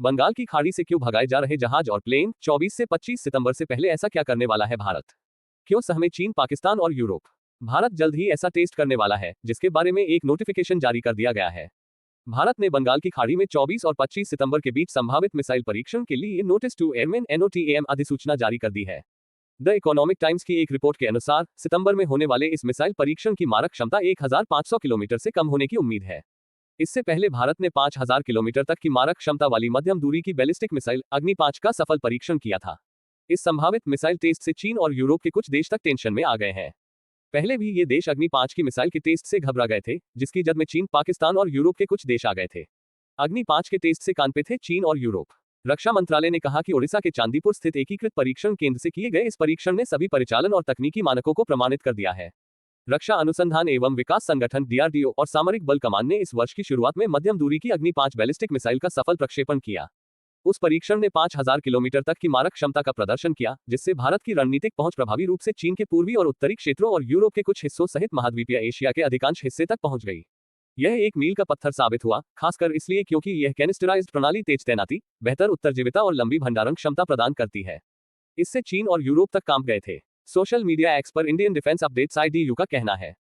बंगाल की खाड़ी से क्यों भगाए जा रहे जहाज और प्लेन? 24 से 25 सितंबर से पहले ऐसा क्या करने वाला है भारत? क्यों सहमे चीन, पाकिस्तान और यूरोप? भारत जल्द ही ऐसा टेस्ट करने वाला है जिसके बारे में एक नोटिफिकेशन जारी कर दिया गया है। भारत ने बंगाल की खाड़ी में 24 और 25 सितंबर के बीच संभावित मिसाइल परीक्षण के लिए नोटिस टू एयरमैन NOTAM अधिसूचना जारी कर दी है। द इकोनॉमिक टाइम्स की एक रिपोर्ट के अनुसार सितंबर में होने वाले इस मिसाइल परीक्षण की मारक क्षमता 1500 किलोमीटर से कम होने की उम्मीद है। इससे पहले भारत ने 5000 किलोमीटर तक की मारक क्षमता वाली मध्यम दूरी की बैलिस्टिक मिसाइल अग्नि 5 का सफल परीक्षण किया था। इस संभावित मिसाइल टेस्ट से चीन और यूरोप के कुछ देश तक टेंशन में आ गए हैं। पहले भी ये देश अग्नि 5 की मिसाइल के टेस्ट से घबरा गए थे, जिसकी जद में चीन, पाकिस्तान और यूरोप के कुछ देश आ गए थे। अग्नि 5 के टेस्ट से कांपे थे चीन और यूरोप। रक्षा मंत्रालय ने कहा कि ओडिशा के चांदीपुर स्थित एकीकृत परीक्षण केंद्र से किए गए इस परीक्षण ने सभी परिचालन और तकनीकी मानकों को प्रमाणित कर दिया है। रक्षा अनुसंधान एवं विकास संगठन DRDO और सामरिक बल कमान ने इस वर्ष की शुरुआत में मध्यम दूरी की अग्नि 5 बैलिस्टिक मिसाइल का सफल प्रक्षेपण किया। उस परीक्षण ने 5000 किलोमीटर तक की मारक क्षमता का प्रदर्शन किया, जिससे भारत की रणनीतिक पहुंच प्रभावी रूप से चीन के पूर्वी और उत्तरी क्षेत्रों और यूरोप के कुछ हिस्सों सहित महाद्वीपीय एशिया के अधिकांश हिस्से तक पहुंच गई। यह एक मील का पत्थर साबित हुआ, खासकर इसलिए क्योंकि यह कैनिस्टराइज्ड प्रणाली तेज तैनाती, बेहतर उत्तरजीविता और लंबी भंडारण क्षमता प्रदान करती है। इससे चीन और यूरोप तक कांप गए थे। सोशल मीडिया एक्स पर इंडियन डिफेंस अपडेट्स IDU का कहना है,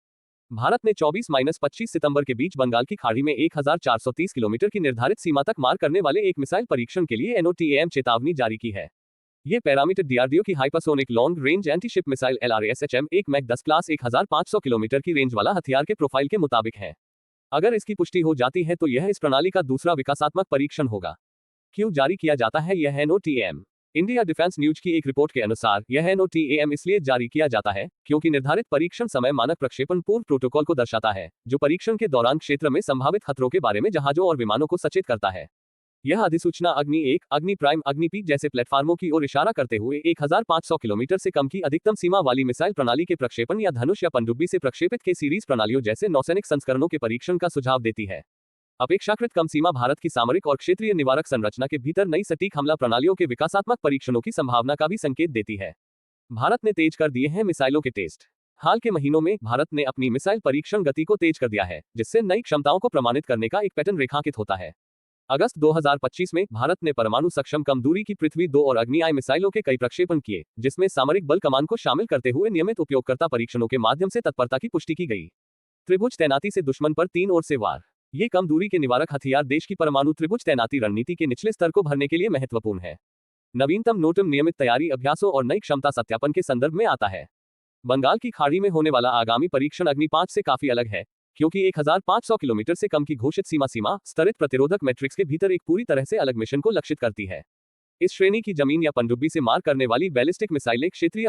भारत ने 24-25 सितंबर के बीच बंगाल की खाड़ी में 1430 किलोमीटर की निर्धारित सीमा तक मार करने वाले एक मिसाइल परीक्षण के लिए NOTAM चेतावनी जारी की है। ये पैरामीटर DRDO की hypersonic long range antiship missile LRASHM 1 Mach 10 class 1500 kilometre की रेंज वाला हथियार के प्रोफाइल के मुताबिक है। अगर इसकी पुष्टि हो जाती है तो यह इस प्रणाली का दूसरा विकासात्मक परीक्षण होगा। क्यों जारी किया जाता है यह NOTAM? इंडिया डिफेंस न्यूज की एक रिपोर्ट के अनुसार यह NOTAM इसलिए जारी किया जाता है क्योंकि निर्धारित परीक्षण समय मानक प्रक्षेपण पूर्व प्रोटोकॉल को दर्शाता है, जो परीक्षण के दौरान क्षेत्र में संभावित खतरों के बारे में जहाजों और विमानों को सचेत करता है। यह अधिसूचना अग्नि 1, अग्नि प्राइम, अग्नि पी जैसे प्लेटफार्मों की ओर इशारा करते हुए 1500 किलोमीटर से कम की अधिकतम सीमा वाली मिसाइल प्रणाली के प्रक्षेपण या धनुष या पनडुब्बी से प्रक्षेपित के सीरीज प्रणालियों जैसे नौसैनिक संस्करणों के परीक्षण का सुझाव देती है। अपेक्षाकृत कम सीमा भारत की सामरिक और क्षेत्रीय निवारक संरचना के भीतर नई सटीक हमला प्रणालियों के विकासात्मक परीक्षणों की संभावना का भी संकेत देती है। भारत ने तेज कर दिए हैं मिसाइलों के टेस्ट। हाल के महीनों में भारत ने अपनी मिसाइल परीक्षण गति को तेज कर दिया है, जिससे नई क्षमताओं को प्रमाणित करने का एक पैटर्न रेखांकित होता है। अगस्त 2025 में भारत ने परमाणु सक्षम कम दूरी की पृथ्वी 2 और अग्नि I मिसाइलों के कई प्रक्षेपण किए, जिसमें सामरिक बल कमान को शामिल करते हुए नियमित उपयोगकर्ता परीक्षणों के माध्यम से तत्परता की पुष्टि की गई। त्रिभुज तैनाती से दुश्मन पर 3 ओर से वार। ये कम दूरी के निवारक हथियार देश की परमाणु त्रिभुज तैनाती रणनीति के निचले स्तर को भरने के लिए महत्वपूर्ण है। नवीनतम नोटम नियमित तैयारी अभ्यासों और नई क्षमता सत्यापन के संदर्भ में आता है। बंगाल की खाड़ी में होने वाला आगामी परीक्षण अग्नि 5 से काफी अलग है, क्योंकि 1500 किलोमीटर से कम की घोषित सीमा स्तरित प्रतिरोधक मैट्रिक्स के भीतर एक पूरी तरह से अलग मिशन को लक्षित करती है। इस श्रेणी की जमीन या पनडुब्बी से मार करने वाली बैलिस्टिक मिसाइलें क्षेत्रीय